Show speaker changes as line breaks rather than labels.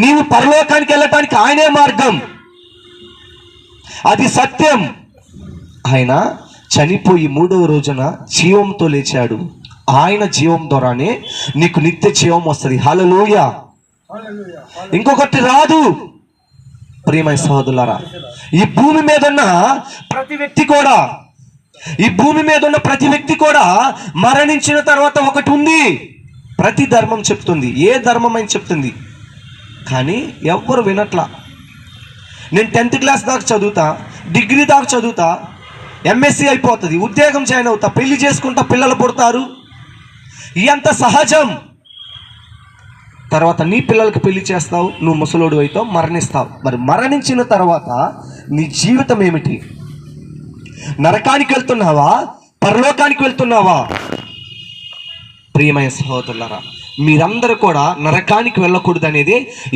నీవు పరలోకానికి వెళ్ళటానికి ఆయనే మార్గం, అది సత్యం. ఆయన చనిపోయి 3వ రోజున జీవంతో లేచాడు. ఆయన జీవం ద్వారానే నీకు నిత్య జీవం వస్తుంది. హల్లెలూయా. ఇంకొకటి రాదు. ప్రియమైన సహోదరులారా, ఈ భూమి మీద ఉన్న ప్రతి వ్యక్తి కూడా మరణించిన తర్వాత ఒకటి ఉంది. ప్రతి ధర్మం చెప్తుంది, ఏ ధర్మం అని చెప్తుంది, కానీ ఎవ్వరు వినట్లా. నేను 10th క్లాస్ దాకా చదువుతా, డిగ్రీ దాకా చదువుతా, ఎంఎస్సి అయిపోతుంది, ఉద్యోగం జాయిన్ అవుతా, పెళ్లి చేసుకుంటా, పిల్లలు పుడతారు, ఇదంతా సహజం. తర్వాత నీ పిల్లలకి పెళ్లి చేస్తావు, నువ్వు ముసలోడు అవుతావు, మరణిస్తావు. మరి మరణించిన తర్వాత నీ జీవితం ఏమిటి? నరకానికి వెళ్తున్నావా, పరలోకానికి వెళ్తున్నావా? ప్రియమైన సహోదరులారా, మీరందరూ కూడా నరకానికి వెళ్ళకూడదు అనేది